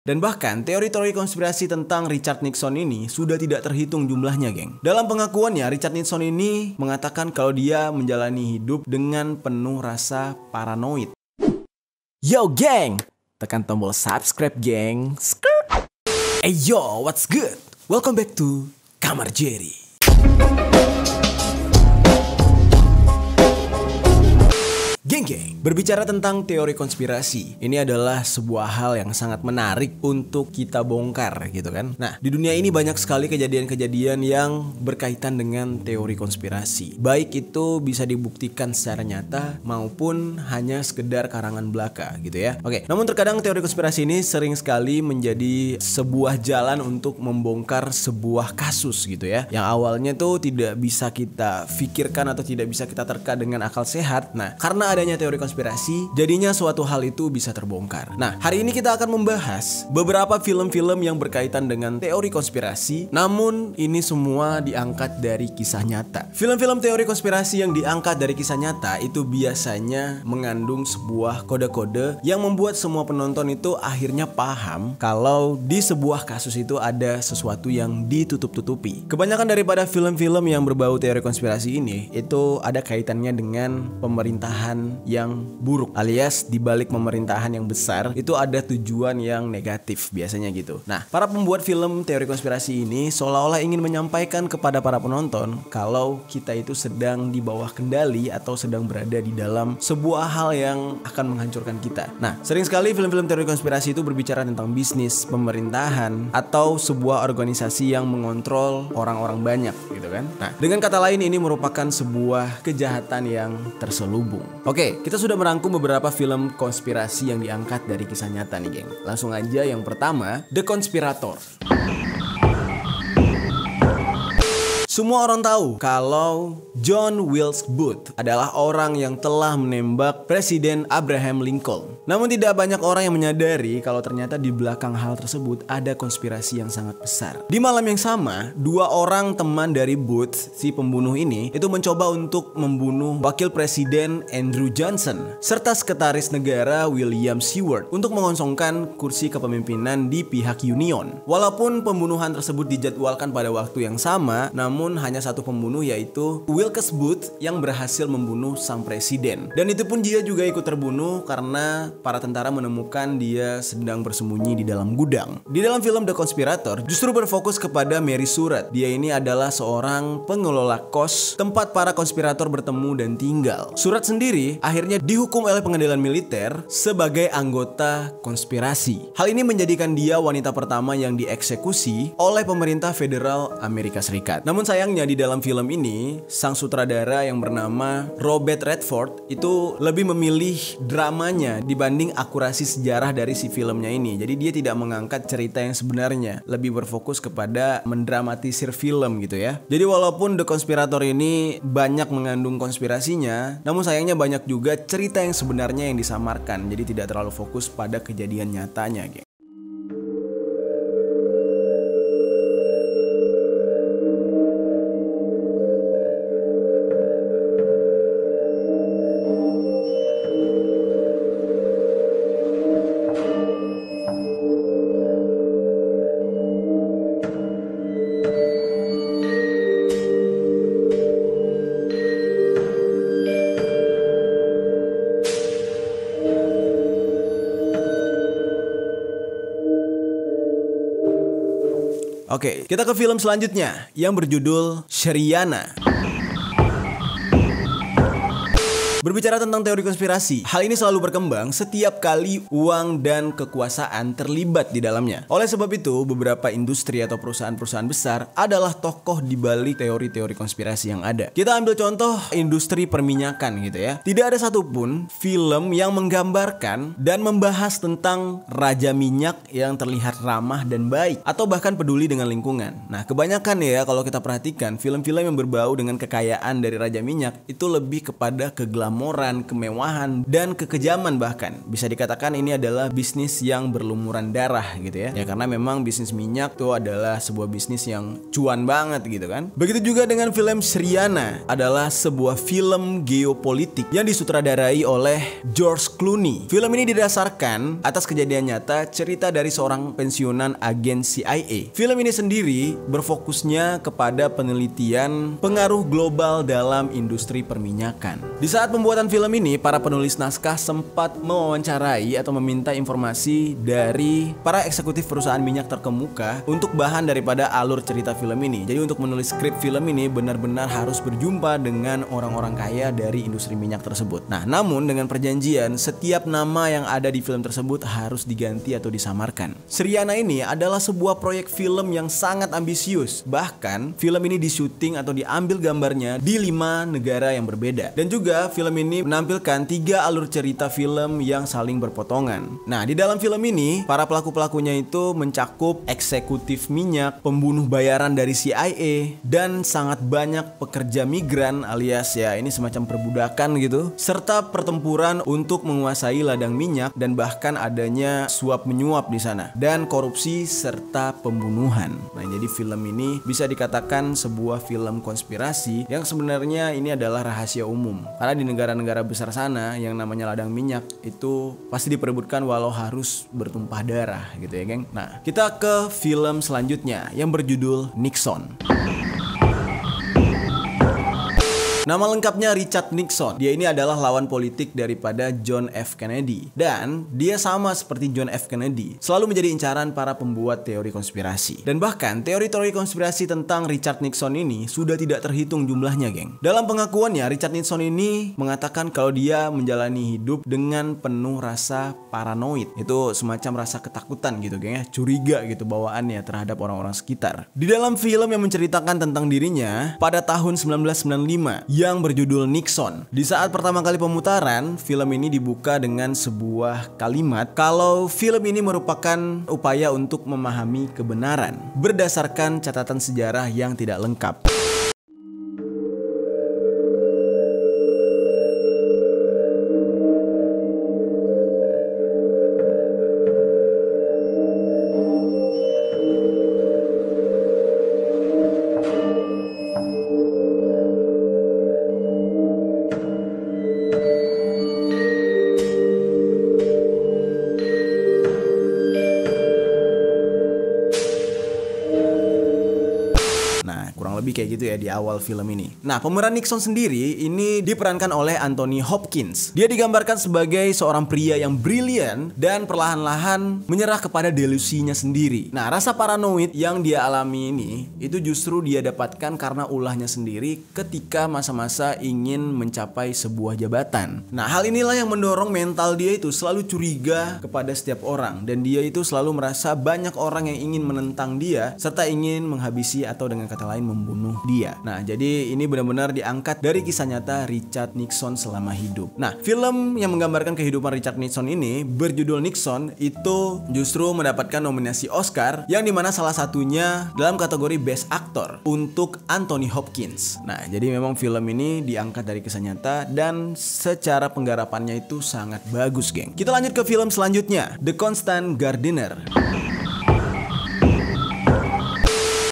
Dan bahkan teori-teori konspirasi tentang Richard Nixon ini sudah tidak terhitung jumlahnya, geng. Dalam pengakuannya, Richard Nixon ini mengatakan kalau dia menjalani hidup dengan penuh rasa paranoid. Yo, geng! Tekan tombol subscribe, geng. Hey yo, what's good? Welcome back to Kamar Jerry. Geng, berbicara tentang teori konspirasi, ini adalah sebuah hal yang sangat menarik untuk kita bongkar gitu kan. Nah, di dunia ini banyak sekali kejadian-kejadian yang berkaitan dengan teori konspirasi. Baik itu bisa dibuktikan secara nyata maupun hanya sekedar karangan belaka gitu ya. Oke, namun terkadang teori konspirasi ini sering sekali menjadi sebuah jalan untuk membongkar sebuah kasus gitu ya. Yang awalnya tuh tidak bisa kita pikirkan atau tidak bisa kita terka dengan akal sehat. Nah, karena adanya teori konspirasi, jadinya suatu hal itu bisa terbongkar. Nah, hari ini kita akan membahas beberapa film-film yang berkaitan dengan teori konspirasi, namun ini semua diangkat dari kisah nyata. Film-film teori konspirasi yang diangkat dari kisah nyata itu biasanya mengandung sebuah kode-kode yang membuat semua penonton itu akhirnya paham kalau di sebuah kasus itu ada sesuatu yang ditutup-tutupi. Kebanyakan daripada film-film yang berbau teori konspirasi ini itu ada kaitannya dengan pemerintahan yang buruk, alias di balik pemerintahan yang besar itu ada tujuan yang negatif biasanya gitu. Nah, para pembuat film teori konspirasi ini seolah-olah ingin menyampaikan kepada para penonton kalau kita itu sedang di bawah kendali atau sedang berada di dalam sebuah hal yang akan menghancurkan kita. Nah, sering sekali film-film teori konspirasi itu berbicara tentang bisnis, pemerintahan, atau sebuah organisasi yang mengontrol orang-orang banyak gitu kan. Nah, dengan kata lain ini merupakan sebuah kejahatan yang terselubung. Oke, kita sudah merangkum beberapa film konspirasi yang diangkat dari kisah nyata nih, geng. Langsung aja yang pertama, The Conspirator. Semua orang tahu kalau John Wilkes Booth adalah orang yang telah menembak Presiden Abraham Lincoln. Namun tidak banyak orang yang menyadari kalau ternyata di belakang hal tersebut ada konspirasi yang sangat besar. Di malam yang sama, dua orang teman dari Booth, si pembunuh ini, itu mencoba untuk membunuh Wakil Presiden Andrew Johnson serta Sekretaris Negara William Seward untuk mengosongkan kursi kepemimpinan di pihak Union. Walaupun pembunuhan tersebut dijadwalkan pada waktu yang sama, namun hanya satu pembunuh, yaitu Wilkes Booth, yang berhasil membunuh sang presiden. Dan itu pun dia juga ikut terbunuh karena para tentara menemukan dia sedang bersembunyi di dalam gudang. Di dalam film The Conspirator justru berfokus kepada Mary Surratt. Dia ini adalah seorang pengelola kos tempat para konspirator bertemu dan tinggal. Surratt sendiri akhirnya dihukum oleh pengadilan militer sebagai anggota konspirasi. Hal ini menjadikan dia wanita pertama yang dieksekusi oleh pemerintah federal Amerika Serikat. Namun sayangnya di dalam film ini sang sutradara yang bernama Robert Redford itu lebih memilih dramanya dibanding akurasi sejarah dari si filmnya ini. Jadi dia tidak mengangkat cerita yang sebenarnya, lebih berfokus kepada mendramatisir film gitu ya. Jadi walaupun The Conspirator ini banyak mengandung konspirasinya, namun sayangnya banyak juga cerita yang sebenarnya yang disamarkan. Jadi tidak terlalu fokus pada kejadian nyatanya, geng. Oke, kita ke film selanjutnya yang berjudul Syariana. Berbicara tentang teori konspirasi, hal ini selalu berkembang setiap kali uang dan kekuasaan terlibat di dalamnya. Oleh sebab itu, beberapa industri atau perusahaan-perusahaan besar adalah tokoh di balik teori-teori konspirasi yang ada. Kita ambil contoh industri perminyakan gitu ya. Tidak ada satupun film yang menggambarkan dan membahas tentang raja minyak yang terlihat ramah dan baik atau bahkan peduli dengan lingkungan. Nah, kebanyakan ya kalau kita perhatikan film-film yang berbau dengan kekayaan dari raja minyak itu lebih kepada kegelapan keglamoran, kemewahan, dan kekejaman bahkan. Bisa dikatakan ini adalah bisnis yang berlumuran darah gitu ya. Ya karena memang bisnis minyak itu adalah sebuah bisnis yang cuan banget gitu kan. Begitu juga dengan film Syriana, adalah sebuah film geopolitik yang disutradarai oleh George Clooney. Film ini didasarkan atas kejadian nyata cerita dari seorang pensiunan agen CIA. Film ini sendiri berfokusnya kepada penelitian pengaruh global dalam industri perminyakan. Di saat pembuatan film ini, para penulis naskah sempat mewawancarai atau meminta informasi dari para eksekutif perusahaan minyak terkemuka untuk bahan daripada alur cerita film ini. Jadi untuk menulis skrip film ini benar-benar harus berjumpa dengan orang-orang kaya dari industri minyak tersebut. Nah, namun dengan perjanjian setiap nama yang ada di film tersebut harus diganti atau disamarkan. Syriana ini adalah sebuah proyek film yang sangat ambisius. Bahkan film ini disyuting atau diambil gambarnya di 5 negara yang berbeda. Dan juga film ini menampilkan 3 alur cerita film yang saling berpotongan. Nah, di dalam film ini para pelaku-pelakunya itu mencakup eksekutif minyak, pembunuh bayaran dari CIA, dan sangat banyak pekerja migran alias ya ini semacam perbudakan gitu, serta pertempuran untuk menguasai ladang minyak dan bahkan adanya suap menyuap di sana dan korupsi serta pembunuhan. Nah, jadi film ini bisa dikatakan sebuah film konspirasi yang sebenarnya ini adalah rahasia umum. Karena di negara-negara besar sana yang namanya ladang minyak itu pasti diperebutkan walau harus bertumpah darah gitu ya, geng. Nah, kita ke film selanjutnya yang berjudul Nixon. Nama lengkapnya Richard Nixon. Dia ini adalah lawan politik daripada John F. Kennedy. Dan dia sama seperti John F. Kennedy, selalu menjadi incaran para pembuat teori konspirasi. Dan bahkan teori-teori konspirasi tentang Richard Nixon ini sudah tidak terhitung jumlahnya, geng. Dalam pengakuannya, Richard Nixon ini mengatakan kalau dia menjalani hidup dengan penuh rasa paranoid. Itu semacam rasa ketakutan gitu, geng ya. Curiga gitu bawaannya terhadap orang-orang sekitar. Di dalam film yang menceritakan tentang dirinya pada tahun 1995 yang berjudul Nixon. Di saat pertama kali pemutaran, film ini dibuka dengan sebuah kalimat kalau film ini merupakan upaya untuk memahami kebenaran berdasarkan catatan sejarah yang tidak lengkap. Lebih kayak gitu ya di awal film ini. Nah, pemeran Nixon sendiri ini diperankan oleh Anthony Hopkins. Dia digambarkan sebagai seorang pria yang brilian dan perlahan-lahan menyerah kepada delusinya sendiri. Nah, rasa paranoid yang dia alami ini itu justru dia dapatkan karena ulahnya sendiri ketika masa-masa ingin mencapai sebuah jabatan. Nah, hal inilah yang mendorong mental dia itu selalu curiga kepada setiap orang dan dia itu selalu merasa banyak orang yang ingin menentang dia serta ingin menghabisi atau dengan kata lain membunuh dia. Nah, jadi ini benar-benar diangkat dari kisah nyata Richard Nixon selama hidup. Nah, film yang menggambarkan kehidupan Richard Nixon ini berjudul Nixon itu justru mendapatkan nominasi Oscar yang dimana salah satunya dalam kategori Best Actor untuk Anthony Hopkins. Nah, jadi memang film ini diangkat dari kisah nyata dan secara penggarapannya itu sangat bagus, geng. Kita lanjut ke film selanjutnya, The Constant Gardener.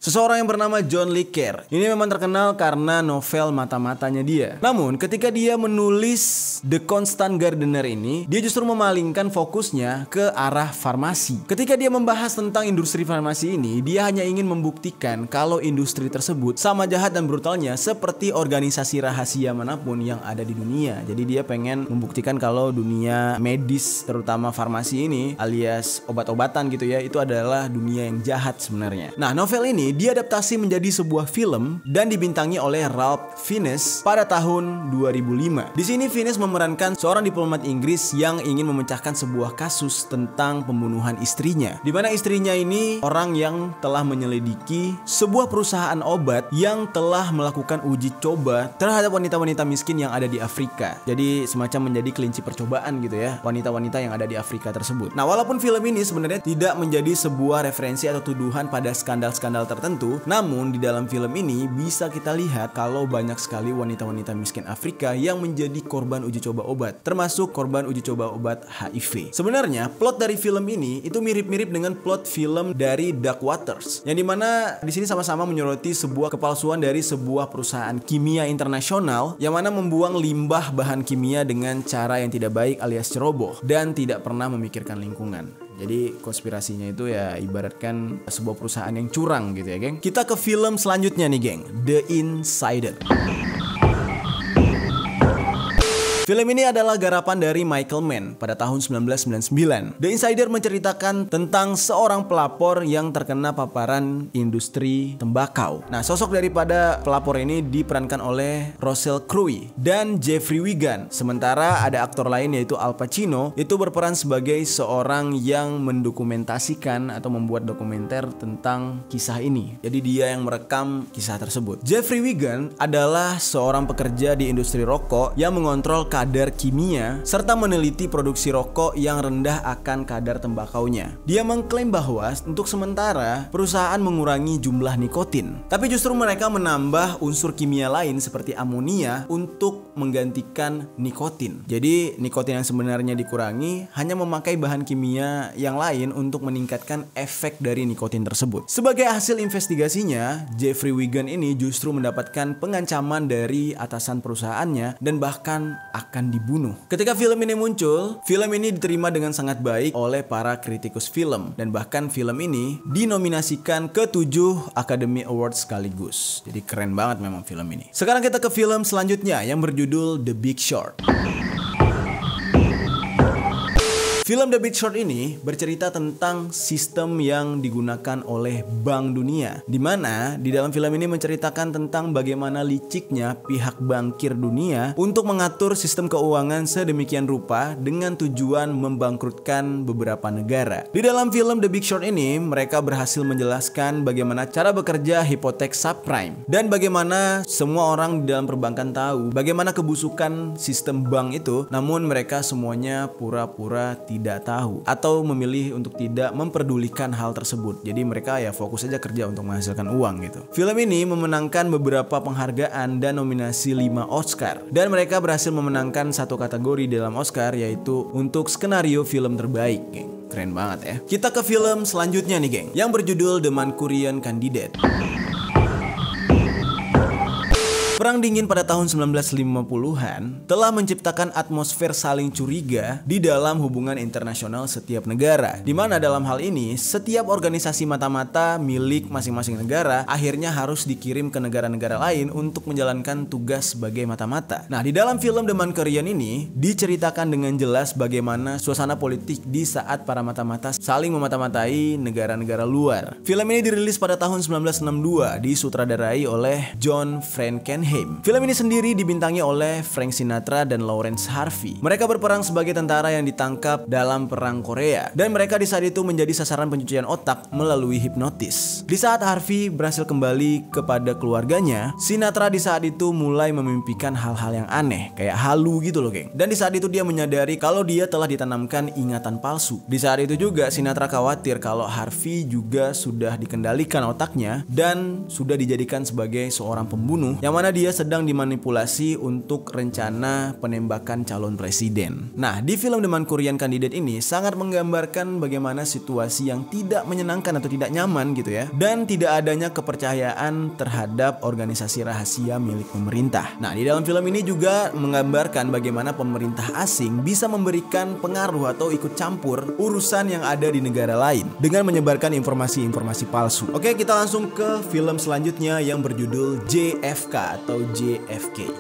Seseorang yang bernama John Le Carre ini memang terkenal karena novel mata-matanya dia. Namun ketika dia menulis The Constant Gardener ini, dia justru memalingkan fokusnya ke arah farmasi. Ketika dia membahas tentang industri farmasi ini, dia hanya ingin membuktikan kalau industri tersebut sama jahat dan brutalnya seperti organisasi rahasia manapun yang ada di dunia. Jadi dia pengen membuktikan kalau dunia medis, terutama farmasi ini alias obat-obatan gitu ya, itu adalah dunia yang jahat sebenarnya. Nah, novel ini diadaptasi menjadi sebuah film dan dibintangi oleh Ralph Fiennes pada tahun 2005. Di sini Fiennes memerankan seorang diplomat Inggris yang ingin memecahkan sebuah kasus tentang pembunuhan istrinya. Di mana istrinya ini orang yang telah menyelidiki sebuah perusahaan obat yang telah melakukan uji coba terhadap wanita-wanita miskin yang ada di Afrika. Jadi semacam menjadi kelinci percobaan gitu ya, wanita-wanita yang ada di Afrika tersebut. Nah, walaupun film ini sebenarnya tidak menjadi sebuah referensi atau tuduhan pada skandal-skandal tersebut tertentu. Namun di dalam film ini bisa kita lihat kalau banyak sekali wanita-wanita miskin Afrika yang menjadi korban uji coba obat, termasuk korban uji coba obat HIV. Sebenarnya plot dari film ini itu mirip-mirip dengan plot film dari Dark Waters, yang dimana di sini sama-sama menyoroti sebuah kepalsuan dari sebuah perusahaan kimia internasional yang mana membuang limbah bahan kimia dengan cara yang tidak baik alias ceroboh dan tidak pernah memikirkan lingkungan. Jadi konspirasinya itu ya ibaratkan sebuah perusahaan yang curang gitu ya, geng. Kita ke film selanjutnya nih, geng. The Insider. Film ini adalah garapan dari Michael Mann pada tahun 1999. The Insider menceritakan tentang seorang pelapor yang terkena paparan industri tembakau. Nah, sosok daripada pelapor ini diperankan oleh Russell Crowe dan Jeffrey Wigan. Sementara ada aktor lain yaitu Al Pacino, itu berperan sebagai seorang yang mendokumentasikan atau membuat dokumenter tentang kisah ini. Jadi dia yang merekam kisah tersebut. Jeffrey Wigan adalah seorang pekerja di industri rokok yang mengontrol kadar kimia serta meneliti produksi rokok yang rendah akan kadar tembakaunya. Dia mengklaim bahwa untuk sementara perusahaan mengurangi jumlah nikotin, tapi justru mereka menambah unsur kimia lain seperti amonia untuk menggantikan nikotin. Jadi nikotin yang sebenarnya dikurangi hanya memakai bahan kimia yang lain untuk meningkatkan efek dari nikotin tersebut. Sebagai hasil investigasinya, Jeffrey Wigan ini justru mendapatkan pengancaman dari atasan perusahaannya dan bahkan akan dibunuh. Ketika film ini muncul, film ini diterima dengan sangat baik oleh para kritikus film dan bahkan film ini dinominasikan ke 7 Academy Awards sekaligus. Jadi keren banget memang film ini. Sekarang kita ke film selanjutnya yang berjudul The Big Short. Film The Big Short ini bercerita tentang sistem yang digunakan oleh Bank Dunia, di mana di dalam film ini menceritakan tentang bagaimana liciknya pihak bankir dunia untuk mengatur sistem keuangan sedemikian rupa dengan tujuan membangkrutkan beberapa negara. Di dalam film The Big Short ini, mereka berhasil menjelaskan bagaimana cara bekerja hipotek subprime dan bagaimana semua orang di dalam perbankan tahu bagaimana kebusukan sistem bank itu, namun mereka semuanya pura-pura tidak tahu atau memilih untuk tidak memperdulikan hal tersebut. Jadi mereka ya fokus saja kerja untuk menghasilkan uang gitu. Film ini memenangkan beberapa penghargaan dan nominasi 5 Oscar, dan mereka berhasil memenangkan satu kategori dalam Oscar, yaitu untuk skenario film terbaik, geng. Keren banget ya. Kita ke film selanjutnya nih, geng, yang berjudul The Manchurian Candidate. Perang dingin pada tahun 1950-an telah menciptakan atmosfer saling curiga di dalam hubungan internasional setiap negara, di mana dalam hal ini setiap organisasi mata-mata milik masing-masing negara akhirnya harus dikirim ke negara-negara lain untuk menjalankan tugas sebagai mata-mata. Nah, di dalam film The Manchurian ini diceritakan dengan jelas bagaimana suasana politik di saat para mata-mata saling memata-matai negara-negara luar. Film ini dirilis pada tahun 1962, disutradarai oleh John Frankenheimer. Film ini sendiri dibintangi oleh Frank Sinatra dan Lawrence Harvey. Mereka berperang sebagai tentara yang ditangkap dalam perang Korea, dan mereka di saat itu menjadi sasaran pencucian otak melalui hipnotis. Di saat Harvey berhasil kembali kepada keluarganya, Sinatra di saat itu mulai memimpikan hal-hal yang aneh, kayak halu gitu loh, geng. Dan di saat itu dia menyadari kalau dia telah ditanamkan ingatan palsu. Di saat itu juga Sinatra khawatir kalau Harvey juga sudah dikendalikan otaknya dan sudah dijadikan sebagai seorang pembunuh, yang mana dia sedang dimanipulasi untuk rencana penembakan calon presiden. Nah, di film The Manchurian Candidate ini sangat menggambarkan bagaimana situasi yang tidak menyenangkan atau tidak nyaman gitu ya, dan tidak adanya kepercayaan terhadap organisasi rahasia milik pemerintah. Nah, di dalam film ini juga menggambarkan bagaimana pemerintah asing bisa memberikan pengaruh atau ikut campur urusan yang ada di negara lain dengan menyebarkan informasi-informasi palsu. Oke, kita langsung ke film selanjutnya yang berjudul JFK atau JFK.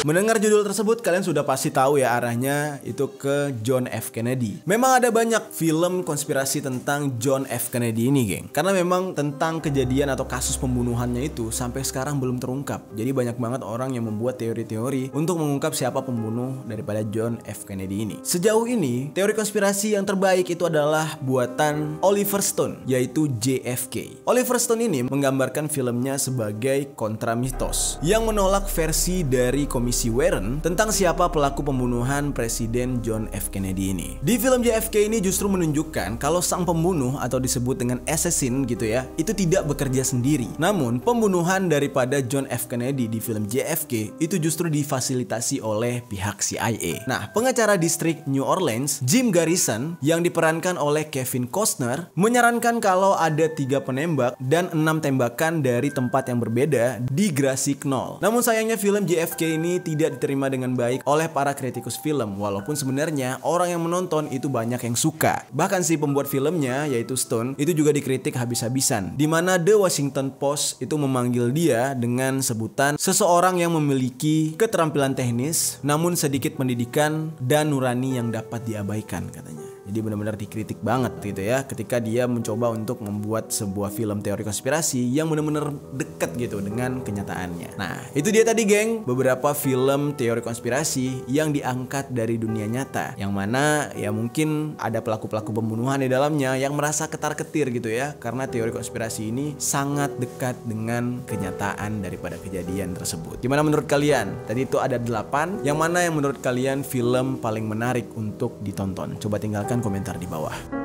Mendengar judul tersebut, kalian sudah pasti tahu ya arahnya itu ke John F. Kennedy. Memang ada banyak film konspirasi tentang John F. Kennedy ini, geng. Karena memang tentang kejadian atau kasus pembunuhannya itu sampai sekarang belum terungkap. Jadi banyak banget orang yang membuat teori-teori untuk mengungkap siapa pembunuh daripada John F. Kennedy ini. Sejauh ini, teori konspirasi yang terbaik itu adalah buatan Oliver Stone, yaitu JFK. Oliver Stone ini menggambarkan filmnya sebagai kontramitos yang menolak versi dari Komisi Komisi Warren tentang siapa pelaku pembunuhan Presiden John F. Kennedy ini. Di film JFK ini justru menunjukkan kalau sang pembunuh atau disebut dengan assassin gitu ya, itu tidak bekerja sendiri. Namun pembunuhan daripada John F. Kennedy di film JFK itu justru difasilitasi oleh pihak CIA. Nah, pengacara distrik New Orleans, Jim Garrison, yang diperankan oleh Kevin Costner, menyarankan kalau ada 3 penembak dan 6 tembakan dari tempat yang berbeda di Grassy Knoll. Namun sayangnya film JFK ini tidak diterima dengan baik oleh para kritikus film, walaupun sebenarnya orang yang menonton itu banyak yang suka. Bahkan si pembuat filmnya yaitu Stone itu juga dikritik habis-habisan, di mana The Washington Post itu memanggil dia dengan sebutan seseorang yang memiliki keterampilan teknis namun sedikit pendidikan dan nurani yang dapat diabaikan katanya. Jadi benar-benar dikritik banget gitu ya ketika dia mencoba untuk membuat sebuah film teori konspirasi yang benar-benar dekat gitu dengan kenyataannya. Nah, itu dia tadi geng, beberapa film teori konspirasi yang diangkat dari dunia nyata, yang mana ya mungkin ada pelaku-pelaku pembunuhan di dalamnya yang merasa ketar-ketir gitu ya, karena teori konspirasi ini sangat dekat dengan kenyataan daripada kejadian tersebut. Gimana menurut kalian? Tadi itu ada 8, yang mana yang menurut kalian film paling menarik untuk ditonton? Coba tinggalkan komentar di bawah.